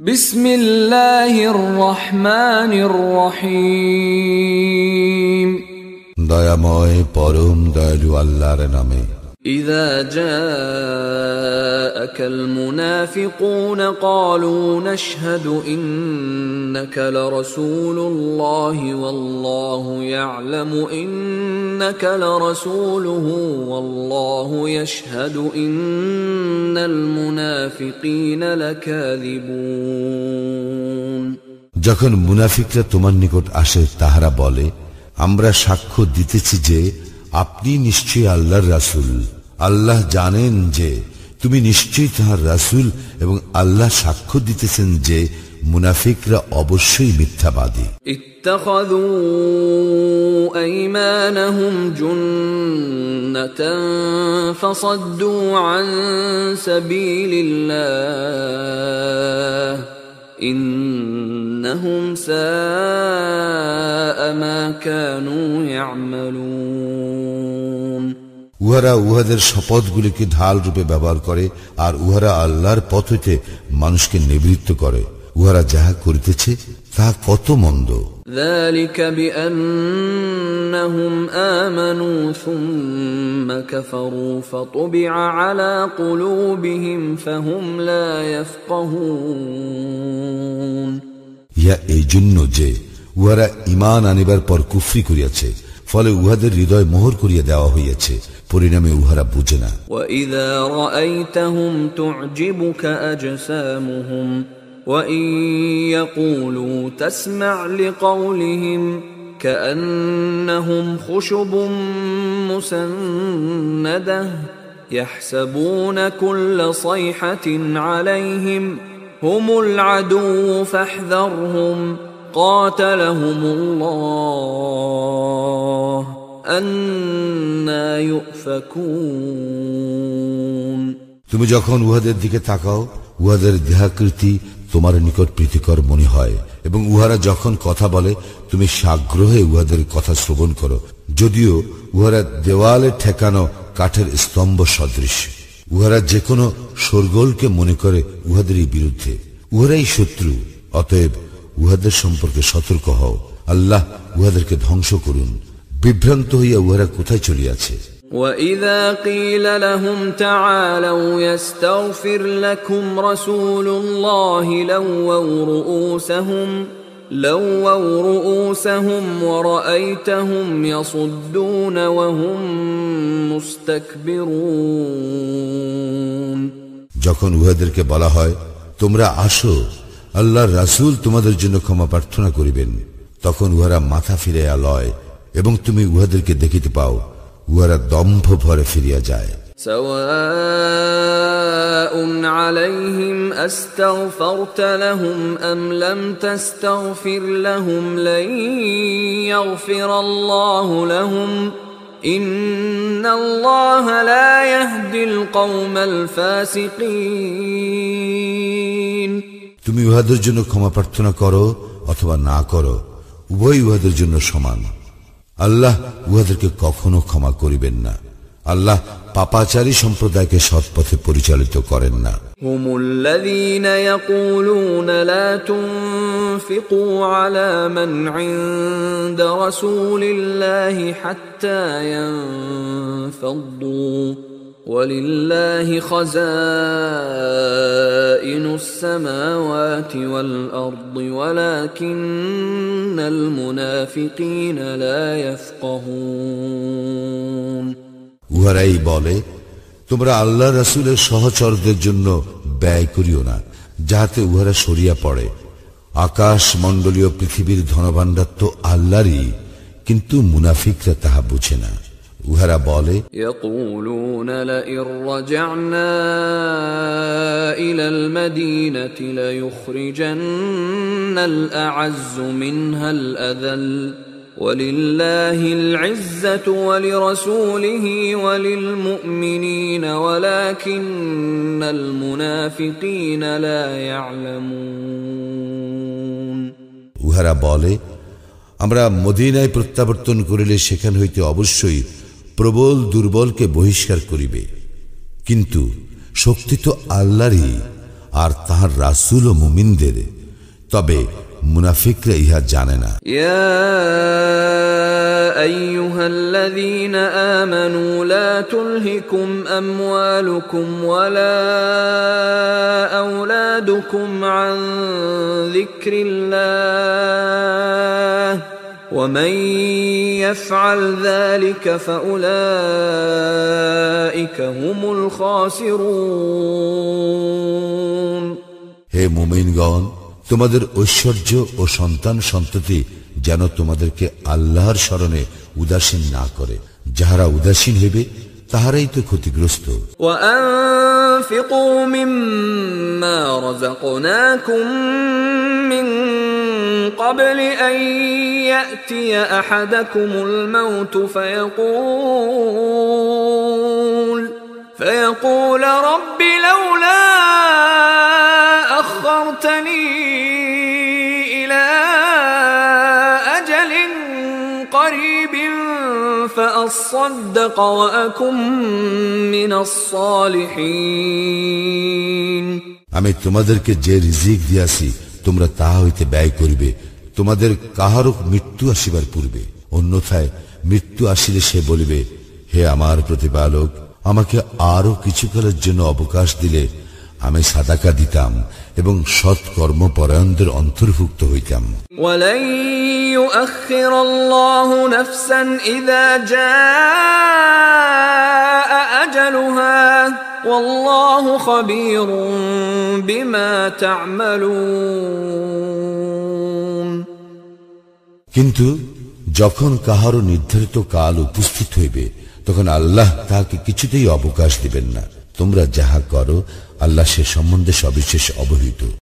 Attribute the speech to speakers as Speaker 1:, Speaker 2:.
Speaker 1: বিসমিল্লাহির রহমানির রহিম।
Speaker 2: দয়াময় পরম দয়ালু আল্লাহর নামে।
Speaker 1: إذا جاءك المنافقون قالوا نشهد إنك لرسول الله والله يعلم إنك لرسوله والله يشهد إن المنافقين لكاذبون।
Speaker 2: যখন মুনাফিকরা তোমার নিকট আসে তাহারা বলে, আমরা সাক্ষ্য দিতেছি যে আপনি নিশ্চয়ই আল্লাহর রাসূল। আল্লাহ জানেন যে তুমি নিশ্চয়ই তাঁর রাসূল এবং আল্লাহ সাক্ষ্য দিতেছেন যে মুনাফিকরা অবশ্যই মিথ্যাবাদী।
Speaker 1: ইত্তাখাযু আইমানাহুম জুন্নাতান ফাসাদ্দু আন সাবিলিল্লাহ ইন্নাহুম সাআ মা কানু ইয়ামালুন।
Speaker 2: উহারা উহাদের শপথগুলিকে ঢাল রূপে ব্যবহার করে আর উহারা আল্লাহর পথ হইতে মানুষকে নিবৃত্ত করে। উহারা যাহা করিতেছে তাহা কত মন্দ।
Speaker 1: যালিকা বিআন্নাহুম আমানু সুম্মা কাফারু ফাতুবিআ আলা কুলুবিহিম ফাহুম লা ইয়াফকাহুন।
Speaker 2: ইহা এই জন্য যে উহারা ঈমান আনিবার পর কুফরি করিয়াছে, ফলে উহাদের হৃদয় মোহর করিয়া দেওয়া হইয়াছে, পরিণামে উহারা বুঝে না।
Speaker 1: ওয়াইযা রাআইতাহুম তু'জিবুকা আজসামুহুম وَإِن يَقُولُوا تَسْمَعْ لِقَوْلِهِمْ كَأَنَّهُمْ خُشُبٌ مُّسَنَّدَةٌ يَحْسَبُونَ كُلَّ صَيْحَةٍ عَلَيْهِمْ هُمُ الْعَدُوُّ فَاحْذَرْهُمْ قَاتَلَهُمُ اللَّهُ أَنَّى يُؤْفَكُونَ।
Speaker 2: তুমি যখন উহাদের দিকে তাকাও, উহাদের দেহাকৃতি তোমার নিকট প্রীতিকর মনে হয় এবং উহারা যখন কথা বলে তুমি সাগ্রহে উহাদের কথা শ্রবণ করো, যদিও উহারা দেওয়ালে ঠেকানো কাঠের স্তম্ভ সদৃশ। উহারা যে কোনো শোরগোলকে মনে করে উহাদেরই বিরুদ্ধে। উহারাই শত্রু, অতএব উহাদের সম্পর্কে সতর্ক হও। আল্লাহ উহাদেরকে ধ্বংস করুন। বিভ্রান্ত হইয়া উহারা কোথায় চলিয়াছে।
Speaker 1: وَإِذَا قِيلَ لَهُمْ تَعَالَوْا يَسْتَغْفِرْ لَكُمْ رَسُولُ اللَّهِ لَوَّوْا رُؤُوسَهُمْ وَرَأَيْتَهُمْ يَصُدُّونَ وَهُمْ مُسْتَكْبِرُونَ।
Speaker 2: যখন উহাদেরকে বলা হয়, তোমরা আসো, আল্লাহর রাসূল তোমাদের জন্য ক্ষমা প্রার্থনা করিবেন, তখন উহারা মাথা ফিরাইয়া লয় এবং তুমি উহাদেরকে দেখিতে পাও উহারা দম্ভ ভরে ফিরিয়া যায়।
Speaker 1: সাওয়াউন আলাইহিম আস্তাগফারতা লাহুম আম লাম তাস্তাগফির লাহুম লা ইয়াগফিরাল্লাহু লাহুম ইন্নাল্লাহা লা ইয়াহদিল কওমাল ফাসিকিন।
Speaker 2: তুমি উহাদের জন্য ক্ষমা প্রার্থনা করো অথবা না করো, উভয় উহাদের জন্য সমান। আল্লাহ উহাদেরকে কখনো ক্ষমা করিবেন না। আল্লাহ পাপাচারী সম্প্রদায়কে সৎপথে পরিচালিত করেন না।
Speaker 1: হুমুল্লাযীনা ইয়াকুলুনা লা তুনফিকু আলা মান ইনদা রাসূলিল্লাহি হাত্তা ইয়ানফাদ্দু ওয়ালিল্লাহি খাযাইনুস সামাওয়াতি ওয়াল আরদি ওয়ালাকিন্নাল মুনাফিকিনা লা ইয়াফকাহুন।
Speaker 2: উহারাই বলে, তোমরা আল্লাহ রাসূলের সহচরদের জন্য ব্যয় করিও না, যাহাতে উহারা সরিয়া পড়ে। আকাশ মণ্ডলীয় পৃথিবীর ধনভাণ্ডার তো আল্লাহরই, কিন্তু মুনাফিকরা তাহা বুঝে না। উহারা বলে,
Speaker 1: ইয়াকুলুনা লাইন রাজআনা ইলাল মাদিনাতি লায়ুখরিজান্নাল আ'আযযু মিনহাল আযাল ওয়ালিল্লাহিল ইজ্জাতু ওয়ালিরাসূলিহি ওয়ালিলমুমিনিনা ওয়ালাকিন্নাল মুনাফিকিনা লা ইয়ালামুন।
Speaker 2: উহারা বলে, আমরা মদিনায় প্রত্যাবর্তন করিলে সেখান হইতে অবশ্যই প্রবল দুর্বলকে বহিষ্কার করিবে, কিন্তু শক্তি তো আল্লাহরই, আর তাহার রাসূল ও মুমিনদের, তবে মুনাফিকরা ইহা জানে না।
Speaker 1: ইয়া আইয়ুহাল্লাযীনা আমানু লা তুলহিকুম আমওয়ালুকুম ওয়ালা আওলাদুকুম আন যিকরিল্লাহ ومن يفعل ذلك فأولئك هم الخاسرون
Speaker 2: হে মুমিনগণ, তোমাদের ঐশ্বর্য ও সন্তান সন্ততি যেন তোমাদেরকে আল্লাহর শরণে উদাসীন না করে। যাহারা উদাসীন হবে তাহারাই তো ক্ষতিগ্রস্ত।
Speaker 1: وأنفقوا مما رزقناكم من قبل أن يأتي أحدكم الموت فيقول رب لولا أخرتني إلى أجل قريب فأصدق وأكن من الصالحين
Speaker 2: আমি তোমাদেরকে যে রিজিক দিয়াছি তোমরা তাহা হইতে ব্যয় করিবে তোমাদের কাহারও মৃত্যু আসিবার পূর্বে। অন্যথায় মৃত্যু আসিলে সে বলিবে, হে আমার প্রতিপালক, আমাকে আরো কিছুকালের জন্য অবকাশ দিলে আমি সাদাকা দিতাম এবং সৎ কর্মপরায়ণদের অন্তর্ভুক্ত হইতাম।
Speaker 1: ওয়ালাই ইউআখিরুল্লাহু নাফসান ইযা জাআ আজালুহা ওয়াল্লাহু খাবীরুম বিমা তা'মালুন।
Speaker 2: কিন্তু যখন কাহারও নির্ধারিত কাল উপস্থিত হইবে তখন আল্লাহ তাহাকে কিছুতেই অবকাশ দিবেন না। তোমরা যাহা করো আল্লাহ সে সম্বন্ধে সবিশেষ অবহিত।